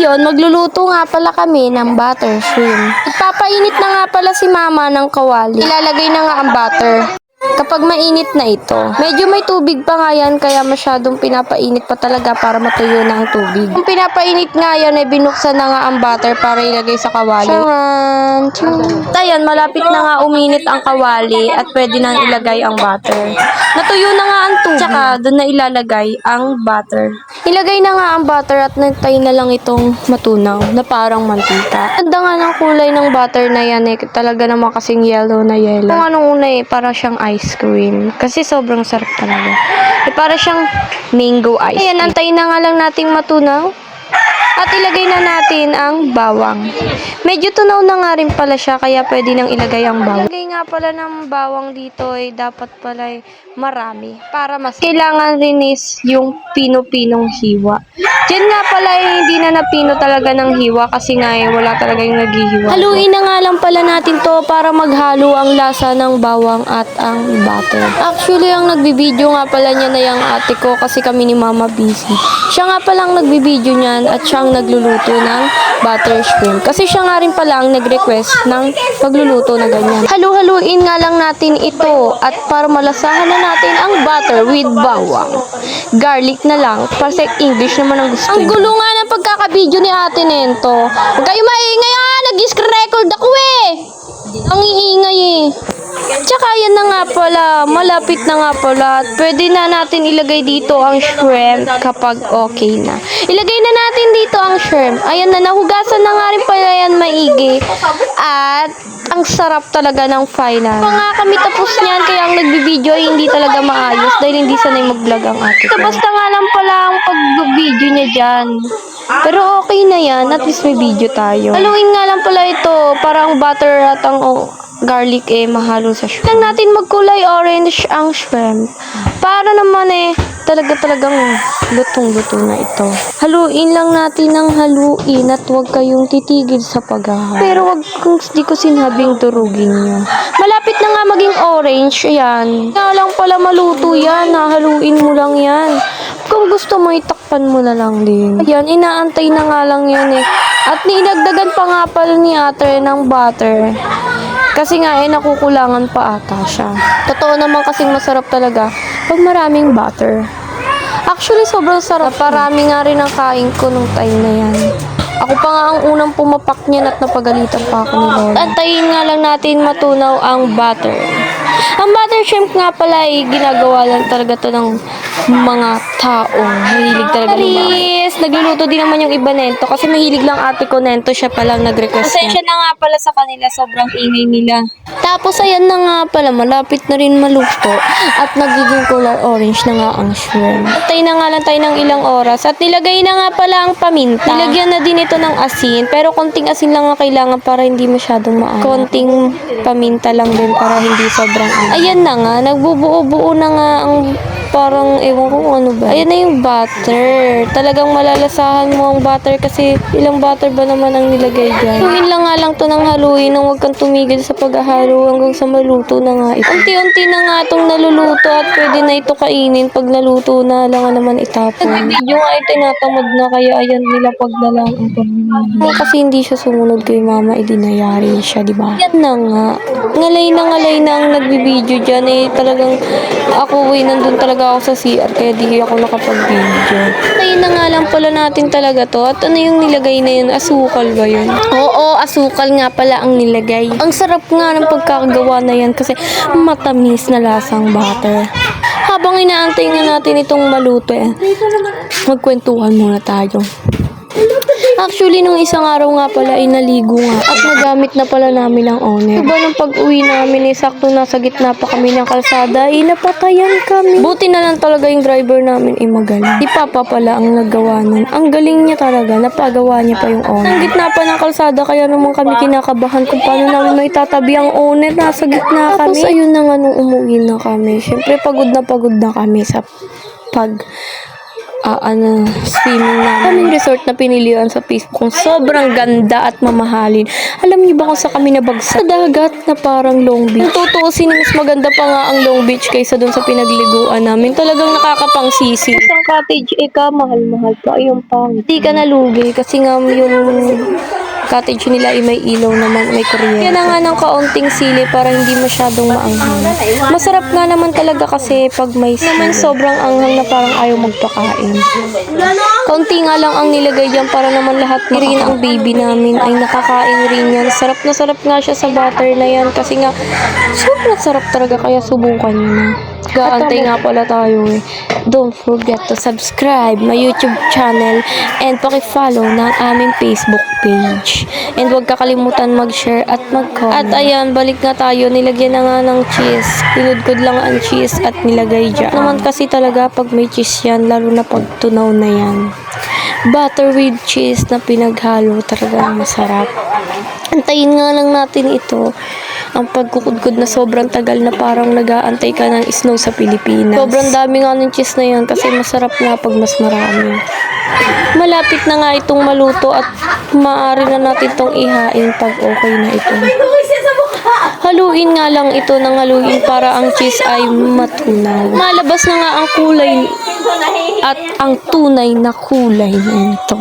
ngayon, magluluto nga pala kami ng butter shrimp. Ipapainit na nga pala si mama ng kawali. Ilalagay na nga ang butter. Kapag mainit na ito, medyo may tubig pa nga yan, kaya masyadong pinapainit pa talaga para matuyo na ang tubig. Kung pinapainit nga yan, ay binuksan na nga ang butter para ilagay sa kawali. Charan! Ayan, malapit na nga uminit ang kawali at pwede nang ilagay ang butter. Natuyo na nga ang tubig, tsaka doon na ilalagay ang butter. Ilagay na nga ang butter at nantay na lang itong matunaw na parang mantika. Ganda nga ng kulay ng butter na yan eh, talaga naman kasing yellow na yellow. Kung anong una eh, para siyang ice cream. Kasi sobrang sarap talaga. Eh, para siyang mango ice cream. Ayan, antayin na nga lang nating matunaw. At ilagay na natin ang bawang. Medyo tunaw na nga rin pala siya, kaya pwede nang ilagay ang bawang. Ilagay nga pala ng bawang dito ay dapat pala ay marami. Para mas kailangan rin is yung pino-pinong hiwa. Diyan nga pala ay hindi na napino talaga ng hiwa kasi nga eh, wala talaga yung naghihiwa. Haluin na nga lang pala natin to para maghalo ang lasa ng bawang at ang butter. Actually, ang nagbibideo nga pala niya na yung ate ko kasi kami ni mama busy. Siya nga palang nagbibideo niyan at siya ang nagluluto ng butter shrimp. Kasi siya nga rin pala ang nag-request ng pagluluto na ganyan. Halu-haluin nga lang natin ito at para malasahan na natin ang butter with bawang. Garlic na lang. Para sa English naman ang gusto. Ang gulo nga ng pagkakabideo ni ate Nento. Huwag kayo maingay ah! Nag-screen record ako eh! Ang iingay eh. Tsaka yan na nga pala, malapit na nga pala at pwede na natin ilagay dito ang shrimp kapag okay na. Ilagay na natin dito ang shrimp. Ayan na, nahugasan na nga rin pala yan maigi. At ang sarap talaga ng final. Pa nga kami tapos niyan, kaya ang nagbibideo ay hindi talaga maayos dahil hindi sanay mag-vlog ang ate ko. Basta nga lang pala ang pag-video niya dyan. Pero okay na yan, at least may video tayo. Haluin nga lang pala ito, para ang butter at ang garlic eh mahalo sa shrimp. Lang natin magkulay orange ang shrimp. Para naman eh talagang lutong-luto na ito. Haluin lang natin ng haluin at huwag kayong titigil sa paghahalo. Pero wag kung di ko sinabing durugin nyo. Malapit na nga maging orange, ayan. Nga lang pala maluto yan, haluin mo lang yan. Kung gusto mo, itakpan mo na lang din. Ayan, inaantay na nga lang yan eh. At niinagdagan pa nga pala ni ate ng butter. Kasi nga eh, nakukulangan pa ata siya. Totoo naman kasing masarap talaga pag maraming butter. Actually, sobrang sarap. Parami nga rin ang kain ko nung time na yan. Ako pa nga ang unang pumapak niyan at napagalitan pa ako ni Lord. Antayin nga lang natin matunaw ang butter. Ang butter shrimp nga pala ay ginagawa lang talaga to ng mga taong mahilig talaga Aris! Nagluluto din naman yung iba nento kasi mahilig lang ate ko nento, siya palang nag-request niya. Pasensya na nga pala sa kanila, sobrang ingay nila. Tapos ayan na nga pala, malapit na rin maluto at nagiging color orange na nga ang shrimp. Tayo na nga lang tayo ng ilang oras at nilagay na nga pala ang paminta. Nilagyan na din ito ng asin, pero konting asin lang ang kailangan para hindi masyadong maalat. Konting paminta lang din para hindi sobrang ayan na nga, nagbubuo-buo na nga ang parang ewan ko kung ano ba. Ayan na yung butter. Talagang malalasahan mo ang butter kasi ilang butter ba naman ang nilagay dyan. Haluin lang nga lang to ng haluin nang huwag kang tumigil sa paghahalo hanggang sa maluto na nga ito. Unti-unti na nga itong naluluto at pwede na ito kainin pag naluto na lang naman itapon. Nagbibideo nga ito natamad na kaya ayan nilapag na lang ang pag-video. Kasi hindi siya sumunod kay mama, idinayari siya, diba? Yan na nga. Ngalay na ang nagbibideo dyan eh. Talagang ako nandun talaga ako sa CR kaya di ako nakapag-video. Ayun na nga lang pala natin talaga to. At ano yung nilagay na yun? Asukal ba yun? Oo, asukal nga pala ang nilagay. Ang sarap nga ng pagkakagawa na yan kasi matamis na lasang butter. Habang inaantay nga natin itong maluto magkwentuhan muna tayo. Actually, nung isang araw nga pala ay naligo nga at nagamit na pala namin ang owner. Diba nung pag-uwi namin sakto nasa gitna pa kami ng kalsada napatayan kami. Buti na lang talaga yung driver namin magaling. Si Papa pala ang naggawa nun. Ang galing niya talaga, napagawa niya pa yung owner. Ang gitna pa ng kalsada kaya naman kami kinakabahan kung paano namin maitatabi ang owner. Nasa gitna kami. Tapos ayun na nga nung umuwi na kami. Syempre pagod na kami sa swimming namin. Kaming resort na pinilihan sa Facebook kung sobrang ganda at mamahalin. Alam niyo ba kung saan kami nabagsak? Sa dagat na parang Long Beach. Tutuusin, mas maganda pa nga ang Long Beach kaysa dun sa pinagliguan namin. Talagang nakakapangsisi. Isang cottage, mahal-mahal pa. Ayun pa. Hindi ka nalugi kasi nga yung cottage nila ay may ilaw naman, may kuryente. Kaya na nga ng kaunting sili para hindi masyadong maanghang. Masarap nga naman talaga kasi pag may sili. Naman sobrang anghang na parang ayaw magpakain. Kaunti nga lang ang nilagay dyan para naman lahat rin ang baby namin ay nakakain rin yan. Sarap na sarap nga siya sa butter na yan kasi nga sobrang sarap talaga kaya subukan nyo na. Gaantay nga pala tayo eh. Don't forget to subscribe my YouTube channel and paki-follow ng aming Facebook page. And huwag kakalimutan mag-share at mag-comment. At ayan, balik nga tayo. Nilagyan na nga ng cheese. Pinudkod lang ang cheese at nilagay dyan. Naman kasi talaga pag may cheese yan, lalo na pag tunaw na yan. Butter with cheese na pinaghalo, talaga masarap. Antayin nga lang natin ito. Ang pagkukudkod na sobrang tagal na parang nag-aantay ka ng snow sa Pilipinas. Sobrang dami nga ng cheese na yan kasi masarap nga pag mas marami. Malapit na nga itong maluto at maaari na natin itong ihain pag okay na ito. Haluin nga lang ito ng haluin para ang cheese ay matunaw. Malabas na nga ang kulay at ang tunay na kulay na ito.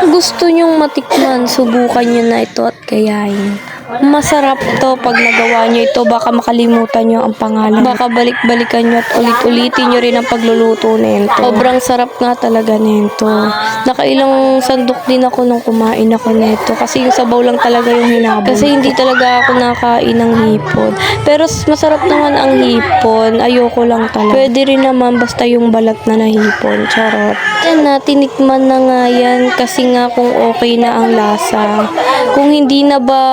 Gusto nyong matikman, subukan nyo na ito at gayahin. Masarap to pag nagawa nyo ito. Baka makalimutan nyo ang pangalan. Baka balik-balikan nyo at ulit-ulitin nyo rin ang pagluluto nito. Sobrang sarap nga talaga nito. Nakailang sandok din ako nung kumain ako nito. Kasi yung sabaw lang talaga yung hinabol. Kasi hindi talaga ako nakain ng hipon. Pero masarap naman ang hipon. Ayoko lang talaga. Pwede rin naman basta yung balat na nahipon. Charot. Yan na, tinikman na nga yan. Kasi nga kung okay na ang lasa. Kung hindi na ba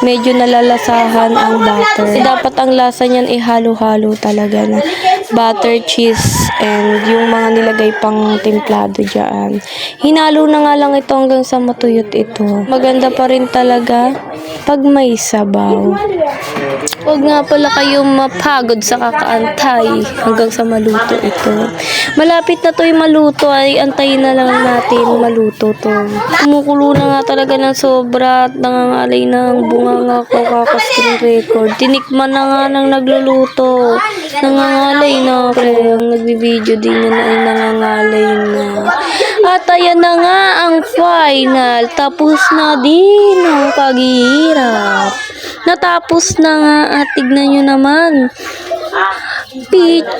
medyo nalalasahan ang butter. Kasi dapat ang lasa niyan ay halo-halo talaga na butter, cheese, and yung mga nilagay pang templado dyan. Hinalo na nga lang ito hanggang sa matuyot ito. Maganda pa rin talaga pag may sabaw. Huwag nga pala kayong mapagod sa kakaantay hanggang sa maluto ito. Malapit na to'y maluto ay antayin na lang natin maluto to. Kumukulo na nga talaga ng sobra at nangangalay ng bunga nga ko kaka-screen record. Tinikman na nga ng nagluluto. Nangangalay na. Pero yung nagbibideo din na ay nangangalay na. At ayan na nga ang final. Tapos na din ang paghihirap. Natapos na nga at tignan nyo naman.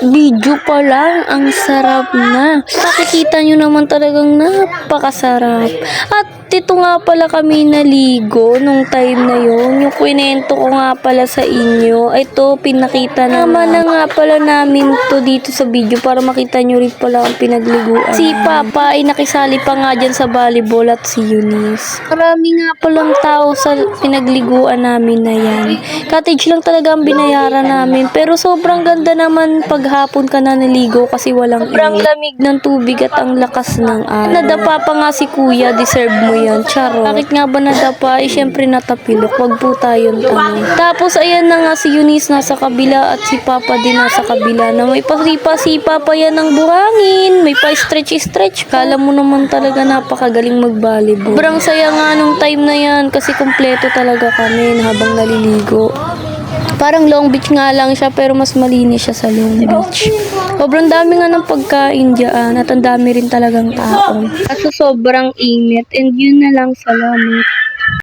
Video pa lang, ang sarap na. Nakikita nyo naman talagang napakasarap. At ito nga pala kami naligo nung time na yon. Yung kwento ko nga pala sa inyo. Ito, pinakita naman na nga pala namin to dito sa video para makita nyo rin pala ang pinagliguan. Si Papa ay nakisali pa nga dyan sa volleyball at si Eunice. Marami nga palang tao sa pinagliguan namin na yan. Cottage lang talaga ang binayaran namin. Pero sobrang ganda naman paghapon ka na naligo kasi walang sobrang lamig ng tubig at ang lakas ng araw. Nadapa pa nga si Kuya, deserve mo yan, charo. Bakit nga ba nadapa? Siyempre natapilok. Wag po tayong tanong. Tapos ayan na nga si Eunice nasa kabila at si Papa din nasa kabila na may pasipa-sipa pa yan ng buhangin. May pa-stretch-stretch. Kala mo naman talaga napakagaling mag-volleyball. Sobrang saya nga nung time na yan kasi kompleto talaga kami habang naliligo. Parang Long Beach nga lang siya pero mas malinis siya sa Long Beach. Sobrang dami nga ng pagkain dyan at ang dami rin talagang tao. Kaso sobrang init and yun na lang, salamat.